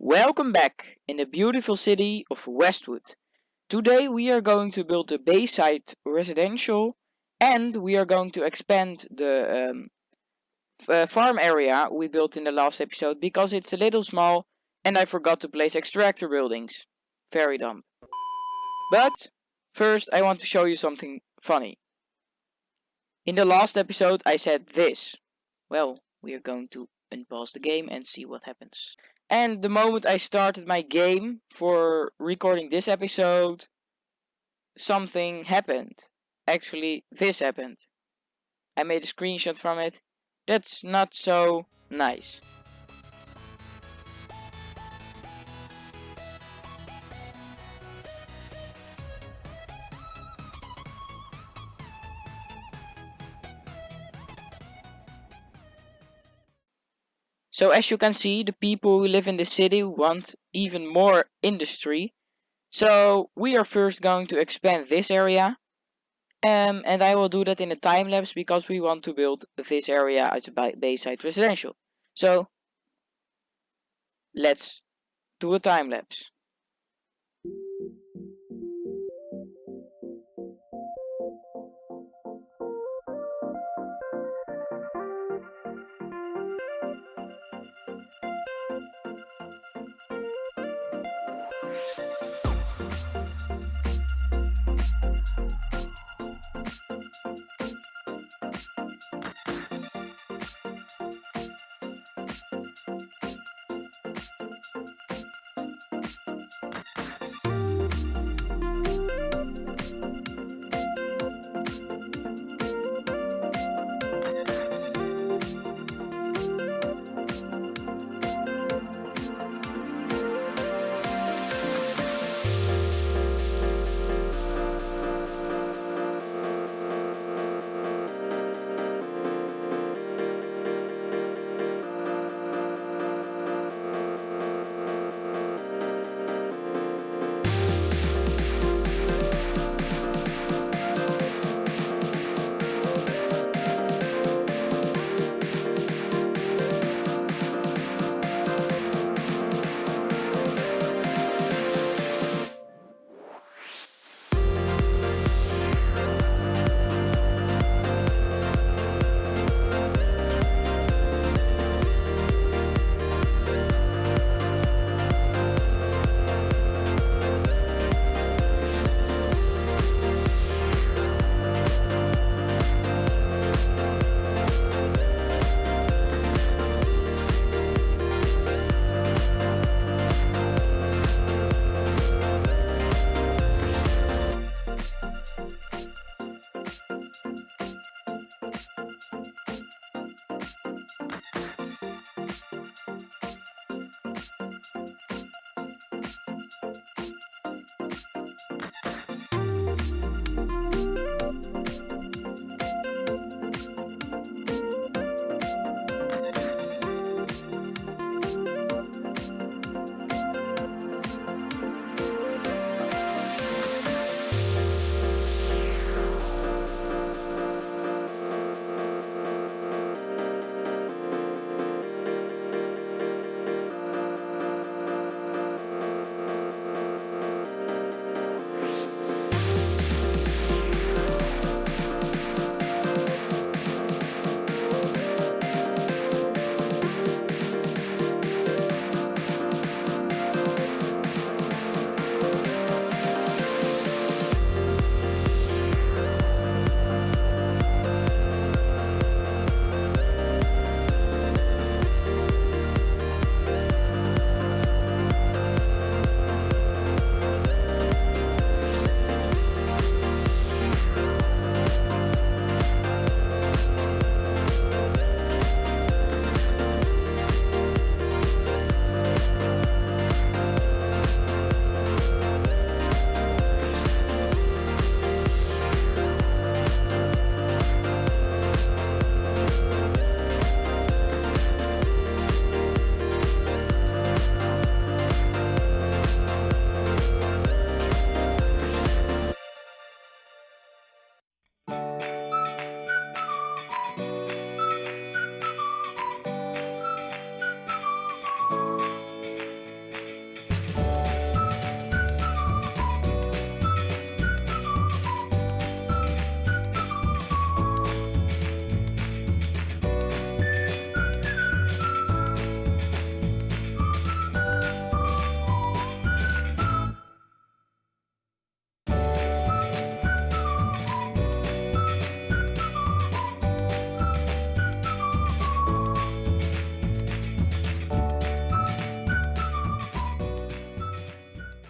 Welcome back in the beautiful city of Westwood. Today we are going to build the Bayside Residential and we are going to expand the farm area we built in the last episode because it's a little small and I forgot to place extractor buildings. Very dumb. But first I want to show you something funny. In the last episode I said this. Well, we are going to unpause the game and see what happens. And the moment I started my game for recording this episode, something happened. Actually, this happened. I made a screenshot from it. That's not so nice. So as you can see, the people who live in the city want even more industry. So we are first going to expand this area. And I will do that in a time lapse because we want to build this area as a Bayside Residential. So let's do a time lapse.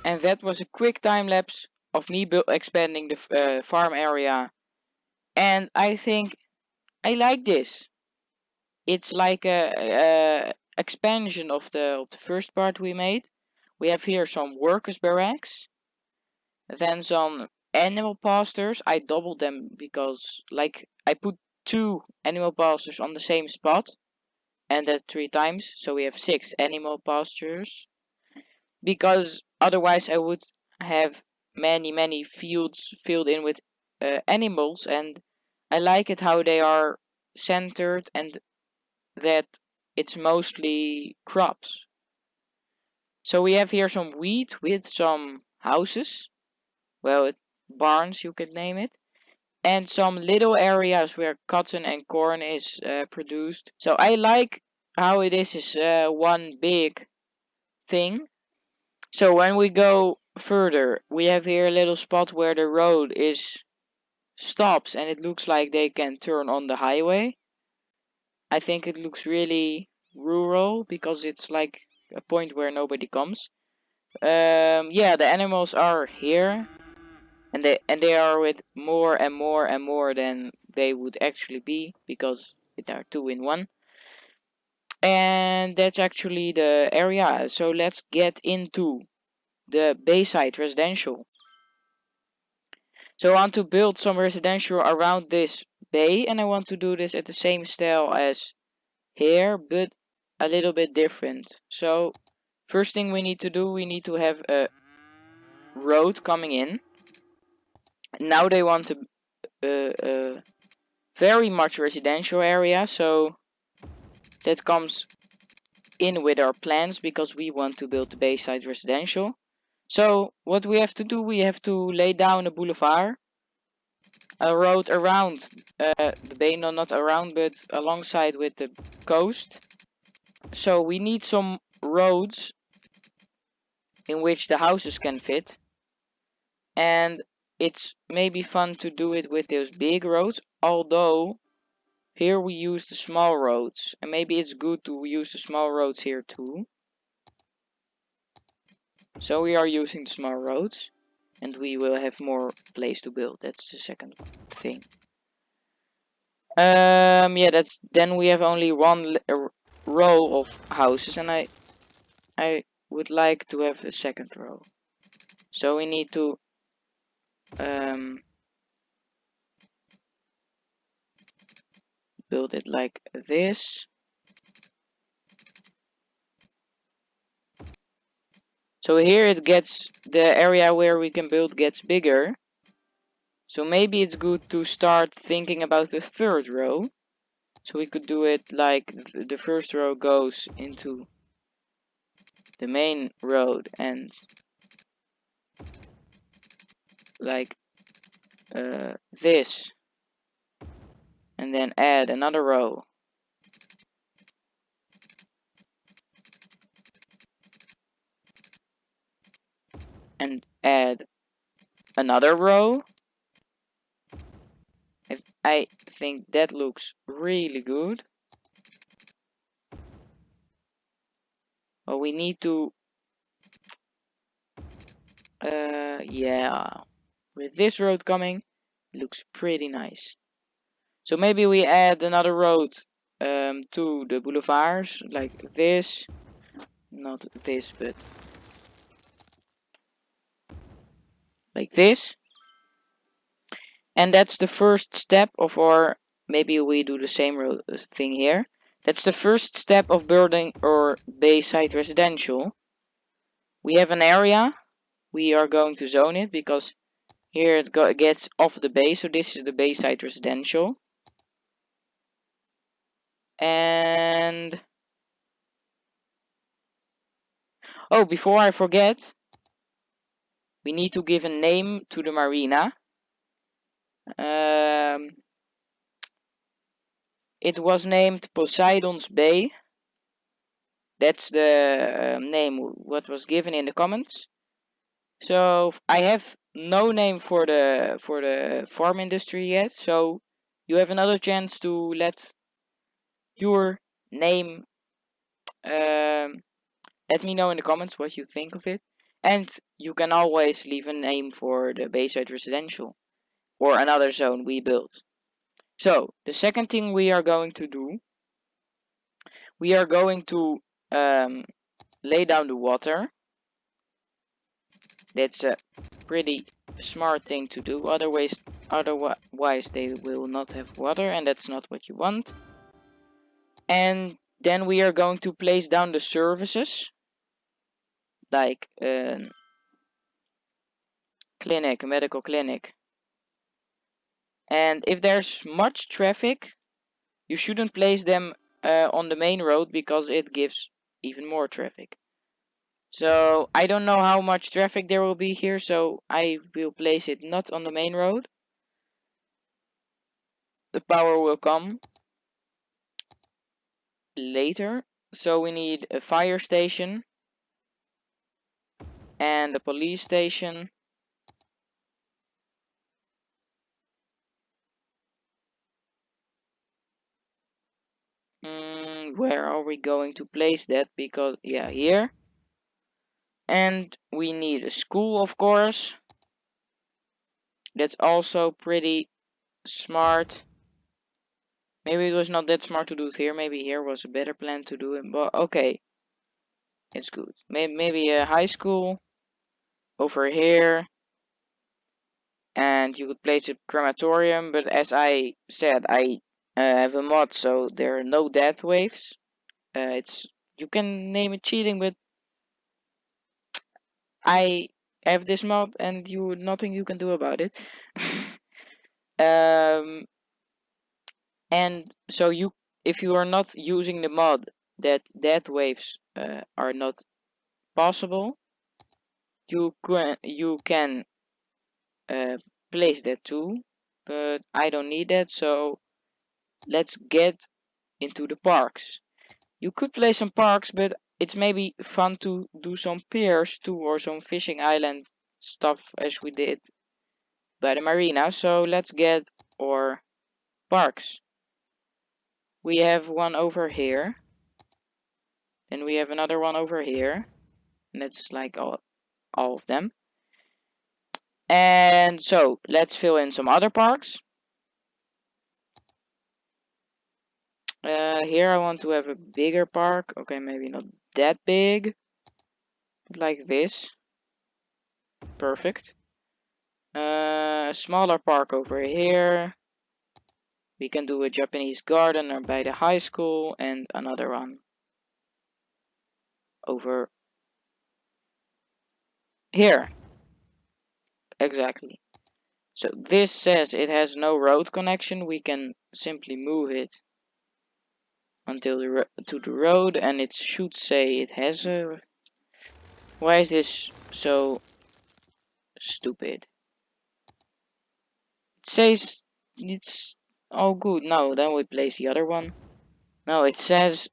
And that was a quick time lapse of me expanding the farm area. And I think I like this. It's like a expansion of the first part we made. We have here some workers barracks, then some animal pastures. I doubled them because like I put 2 animal pastures on the same spot and that 3 times, so we have 6 animal pastures. Because otherwise I would have many fields filled in with animals, and I like it how they are centered and that it's mostly crops. So we have here some wheat with some houses, well, barns you could name it, and some little areas where cotton and corn is produced. So I like how it is one big thing. So when we go further, we have here a little spot where the road is stops and it looks like they can turn on the highway. I think it looks really rural because it's like a point where nobody comes. Yeah, the animals are here, and they are with more and more and more than they would actually be because they are 2 in 1. And that's actually the area. So let's get into the Bayside Residential. So I want to build some residential around this bay, and I want to do this at the same style as here, but a little bit different. So first thing we need to do, we need to have a road coming in. Now they want a very much residential area, so that comes in with our plans because we want to build the Bayside Residential. So what we have to do, we have to lay down a boulevard, a road around the bay, no, not around, but alongside with the coast. So we need some roads in which the houses can fit, and it's maybe fun to do it with those big roads, although here we use the small roads, and maybe it's good to use the small roads here too. So we are using the small roads, and we will have more place to build. That's the second thing. Yeah, that's then we have only one row of houses, and I would like to have a second row. So we need to build it like this. So here it gets, the area where we can build gets bigger. So maybe it's good to start thinking about the third row. So we could do it like the first row goes into the main road and like this, and then add another row and add another row. I think that looks really good. But we need to yeah, with this road coming, it looks pretty nice. So maybe we add another road to the boulevards like this, not this, but like this. And that's the first step of our, maybe we do the same thing here. That's the first step of building our Bayside Residential. We have an area, we are going to zone it because here it gets off the bay, so this is the Bayside Residential. And oh, before I forget, we need to give a name to the marina. It was named Poseidon's Bay. That's the name what was given in the comments. So I have no name for the farm industry yet. So you have another chance to let your name. Let me know in the comments what you think of it. And you can always leave a name for the Bayside Residential or another zone we built. So the second thing we are going to do, we are going to lay down the water. That's a pretty smart thing to do. Otherwise they will not have water, and that's not what you want. And then we are going to place down the services, like clinic, a medical clinic. And if there's much traffic, you shouldn't place them on the main road because it gives even more traffic. So I don't know how much traffic there will be here, so I will place it not on the main road. The power will come later. So we need a fire station and a police station. Where are we going to place that? Because, yeah, here. And we need a school, of course. That's also pretty smart. Maybe it was not that smart to do it here. Maybe here was a better plan to do it. But okay, it's good. Maybe a high school over here. And you could place a crematorium. But as I said, I have a mod, so there are no death waves. You can name it cheating, but I have this mod and nothing you can do about it. And so if you are not using the mod that death waves are not possible, you can place that too, but I don't need that. So let's get into the parks. You could play some parks, but it's maybe fun to do some piers too, or some fishing island stuff as we did by the marina. So let's get our parks. We have one over here, then we have another one over here, and that's like all of them. And so let's fill in some other parks. Here I want to have a bigger park. Okay, maybe not that big, but like this. Perfect. A smaller park over here. We can do a Japanese garden or by the high school, and another one over here. Exactly. So this says it has no road connection. We can simply move it until to the road, and it should say it has a. Why is this so stupid? It says it's all good. No, then we place the other one. No, it says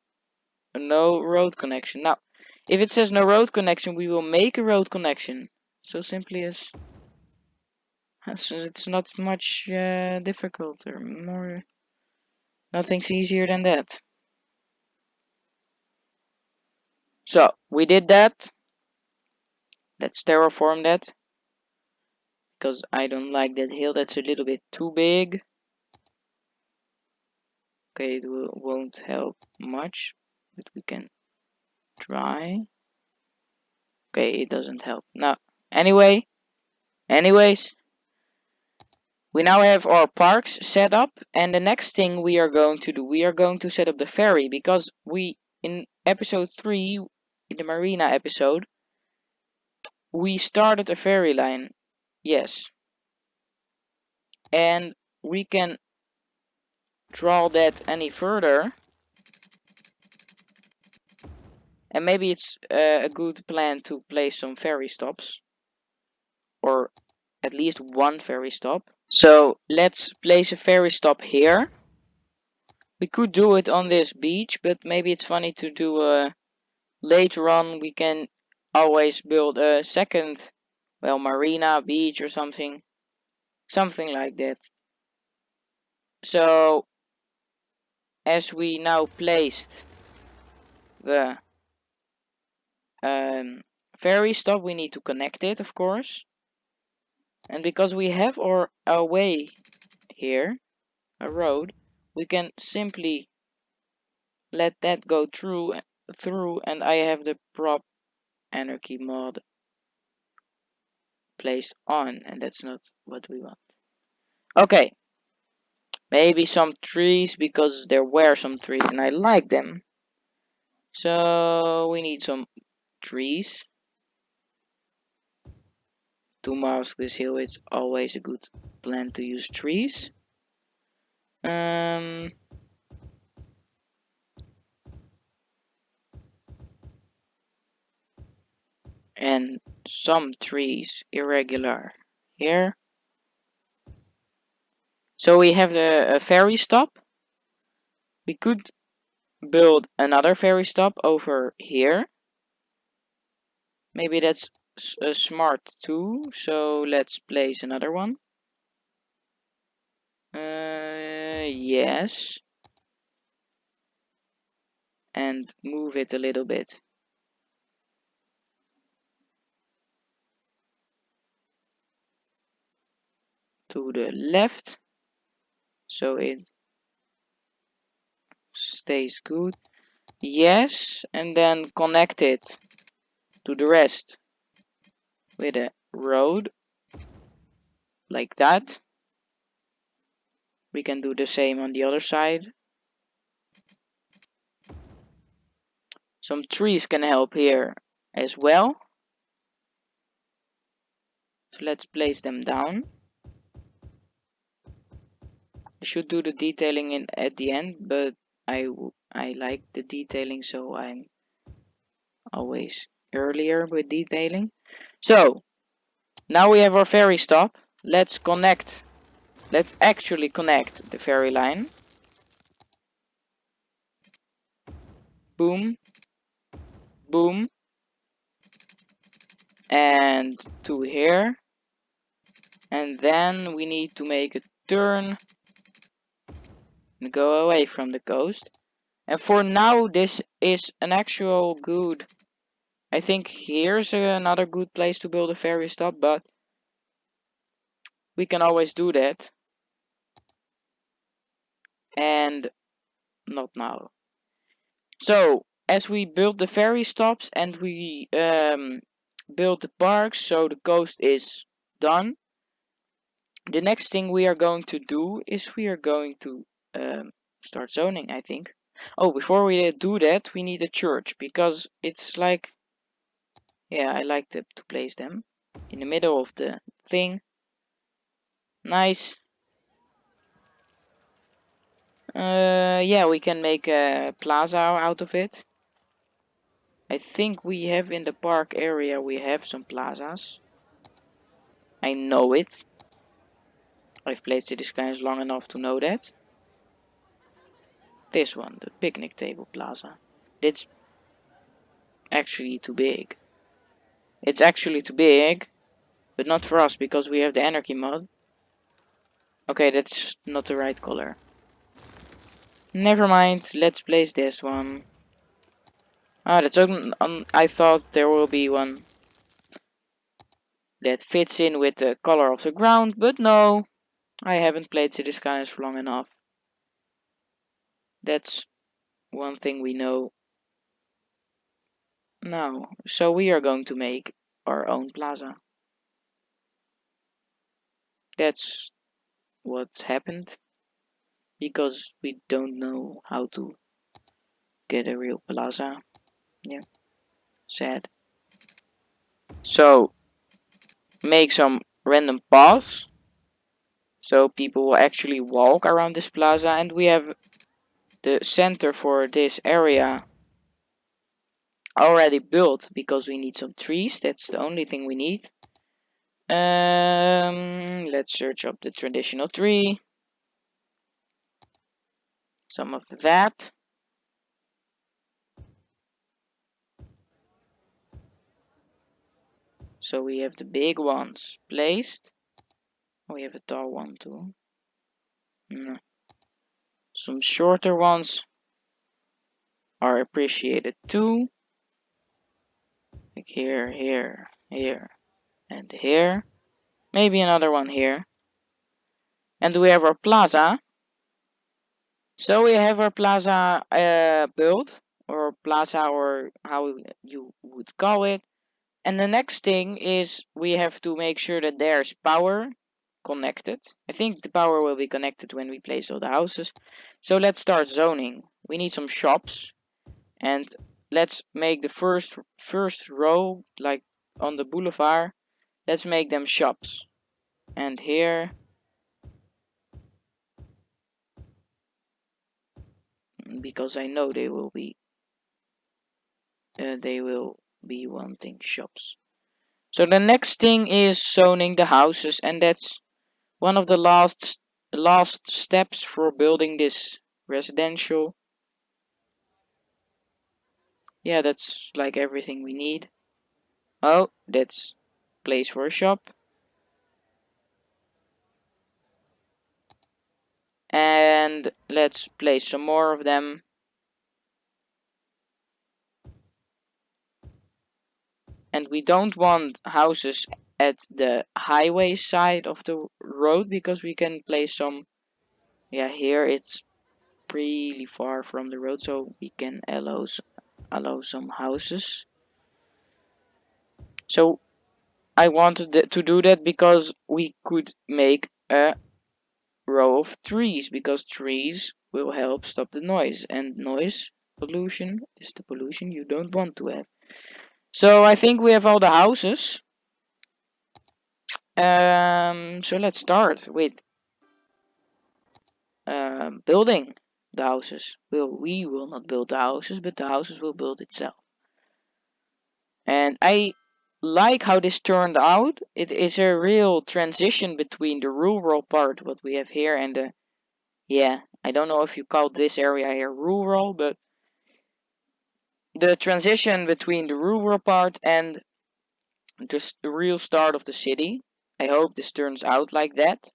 no road connection. Now, if it says no road connection, we will make a road connection. So simply as it's not much difficult or more. Nothing's easier than that. So we did that. Let's terraform that because I don't like that hill. That's a little bit too big. Okay, it won't help much, but we can try. Okay, it doesn't help. No. Anyways, we now have our parks set up, and the next thing we are going to do, we are going to set up the ferry, because in episode 3, in the marina episode, we started a ferry line. Yes. And we can draw that any further. And maybe it's a good plan to place some ferry stops. Or at least one ferry stop. So let's place a ferry stop here. We could do it on this beach, but maybe it's funny to do later on. We can always build a second, well, marina, beach or something. Something like that. So as we now placed the ferry stop, we need to connect it, of course. And because we have our way here, a road, we can simply let that go through, and I have the prop anarchy mod placed on, and that's not what we want. Okay, maybe some trees, because there were some trees and I like them. So we need some trees. To mask this hill, it's always a good plan to use trees. And some trees irregular here. So we have the ferry stop. We could build another ferry stop over here. Maybe that's smart too. So let's place another one. Yes. And move it a little bit to the left. So it stays good. Yes. And then connect it to the rest with a road. Like that. We can do the same on the other side. Some trees can help here as well. So let's place them down. I should do the detailing at the end, but I like the detailing, so I'm always earlier with detailing. So now we have our ferry stop. Let's actually connect the ferry line. Boom, boom, and to here. And then we need to make a turn and go away from the coast. And for now, this is an actual good. I think here's another good place to build a ferry stop, but we can always do that. And not now. So as we build the ferry stops and we build the parks, so the coast is done. The next thing we are going to do is we are going to start zoning, I think. Oh, before we do that, we need a church, because it's like, yeah, I like to place them in the middle of the thing. Nice. Yeah, we can make a plaza out of it. I think we have in the park area, we have some plazas. I know it. I've played City Skylines long enough to know that. This one, the picnic table plaza. It's actually too big. It's actually too big, but not for us because we have the anarchy mod. Okay, that's not the right color. Never mind, let's place this one. Ah, that's I thought there will be one that fits in with the color of the ground, but no. I haven't played City Skylines for long enough. That's one thing we know now. So we are going to make our own plaza. That's what happened, because we don't know how to get a real plaza. Yeah, sad. So make some random paths so people will actually walk around this plaza, and we have the center for this area already built because we need some trees. That's the only thing we need. Let's search up the traditional tree. Some of that. So we have the big ones placed. Oh, we have a tall one too. No. Some shorter ones are appreciated too. Like here, here, here, and here. Maybe another one here. And we have our plaza. So we have our plaza built, or plaza, or how you would call it. And the next thing is we have to make sure that there's power connected. I think the power will be connected when we place all the houses. So let's start zoning. We need some shops, and let's make the first row, like on the boulevard. Let's make them shops. And here, because I know they will be wanting shops. So the next thing is zoning the houses, and that's one of the last steps for building this residential. Yeah, that's like everything we need. Oh, that's place for a shop. And let's place some more of them. And we don't want houses at the highway side of the road, because we can place some. Yeah, here it's really far from the road, so we can allow some houses. So I wanted to do that because we could make a row of trees, because trees will help stop the noise, and noise pollution is the pollution you don't want to have. So I think we have all the houses. So let's start with building the houses. We will not build the houses, but the houses will build itself. And I like how this turned out. It is a real transition between the rural part, what we have here, and the, yeah, I don't know if you call this area here rural, but the transition between the rural part and just the real start of the city. I hope this turns out like that.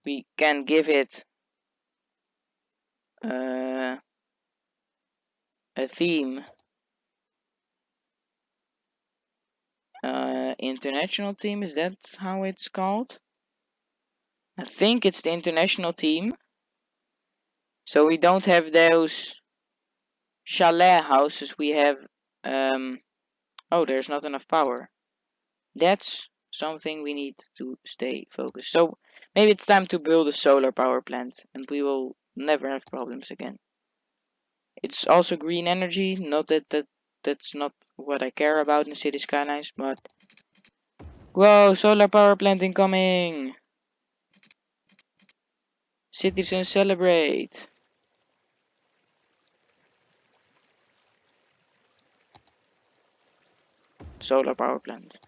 We can give it uh, a theme. International theme, is that how it's called? I think it's the international theme. So we don't have those chalet houses. We have oh, there's not enough power. That's something we need to stay focused. So maybe it's time to build a solar power plant, and we will never have problems again. It's also green energy. Not that's not what I care about in city skylines, but whoa, solar power plant incoming! Citizens celebrate! Solar power plant.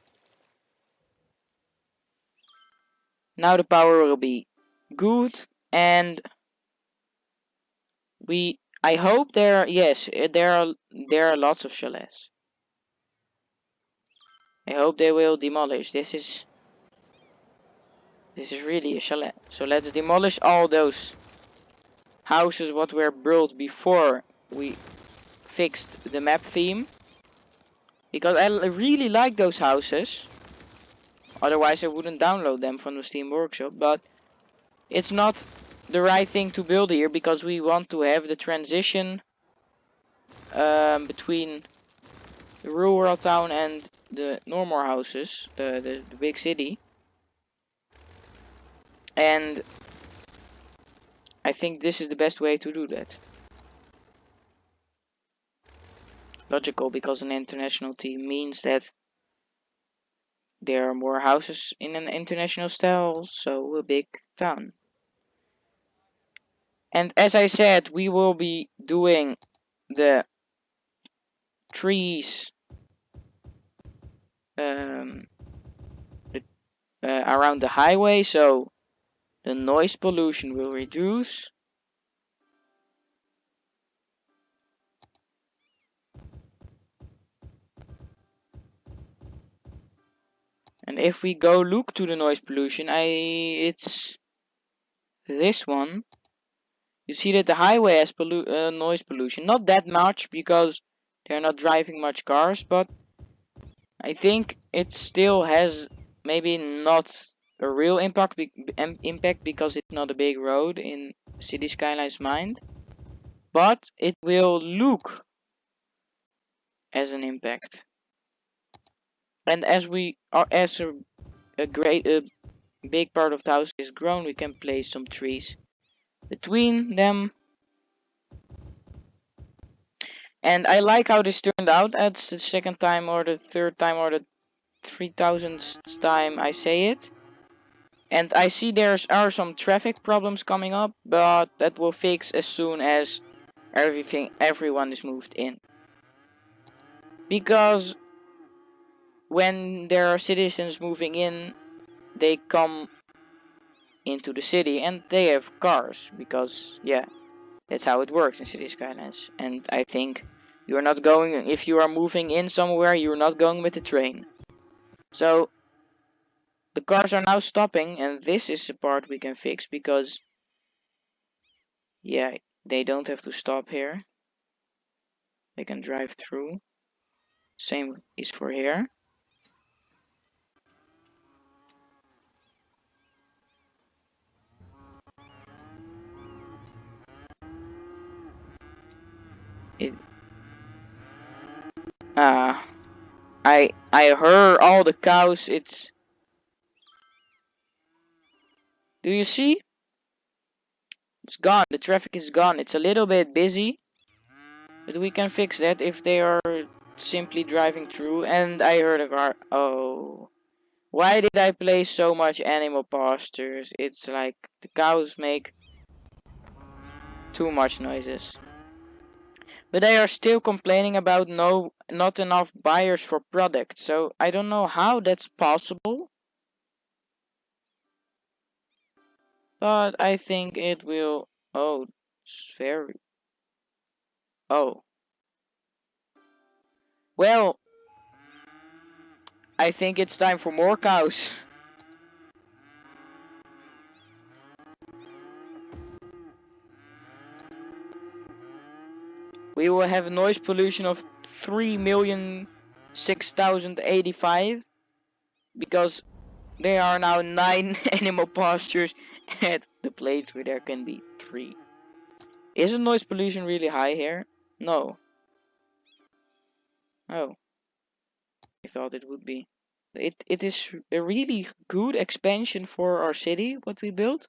Now the power will be good, and I hope there are lots of chalets. I hope they will demolish. This is really a chalet. So let's demolish all those houses what were built before we fixed the map theme. Because I really like those houses. Otherwise I wouldn't download them from the Steam Workshop. But it's not the right thing to build here, because we want to have the transition between the rural town and the normal houses, the big city. And I think this is the best way to do that. Logical, because an international team means that there are more houses in an international style, so a big town. And as I said, we will be doing the trees um, around the highway, so the noise pollution will reduce. And if we go look to the noise pollution, it's this one. You see that the highway has noise pollution. Not that much, because they're not driving much cars, but I think it still has maybe not a real impact because it's not a big road in City Skylines mind, but it will look as an impact. And as we are, as a big part of the house is grown, we can place some trees between them. And I like how this turned out. That's the second time or the third time or the 3000th time I say it. And I see there are some traffic problems coming up, but that will fix as soon as everyone is moved in. Because when there are citizens moving in, they come into the city and they have cars, because yeah, that's how it works in City Skylines. And I think you're not going, if you are moving in somewhere, you're not going with the train. So the cars are now stopping, and this is the part we can fix, because yeah, they don't have to stop here. They can drive through. Same is for here. It ah I heard all the cows. It's, do you see? It's gone. The traffic is gone. It's a little bit busy, but we can fix that if they are simply driving through. And I heard a car. Oh, why did I place so much animal pastures? It's like the cows make too much noises. But they are still complaining about not enough buyers for products. So I don't know how that's possible. But I think it will. Oh, it's very. Oh. Well, I think it's time for more cows. We will have a noise pollution of 3,006,085 because there are now 9 animal pastures at the place where there can be 3. Isn't noise pollution really high here? No. Oh, I thought it would be. It is a really good expansion for our city, what we built.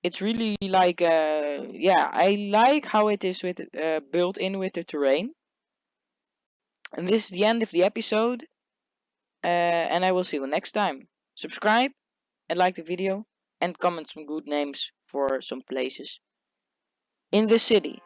It's really like, yeah, I like how it is with built in with the terrain. And this is the end of the episode, and I will see you next time. Subscribe and like the video, and comment some good names for some places in the city.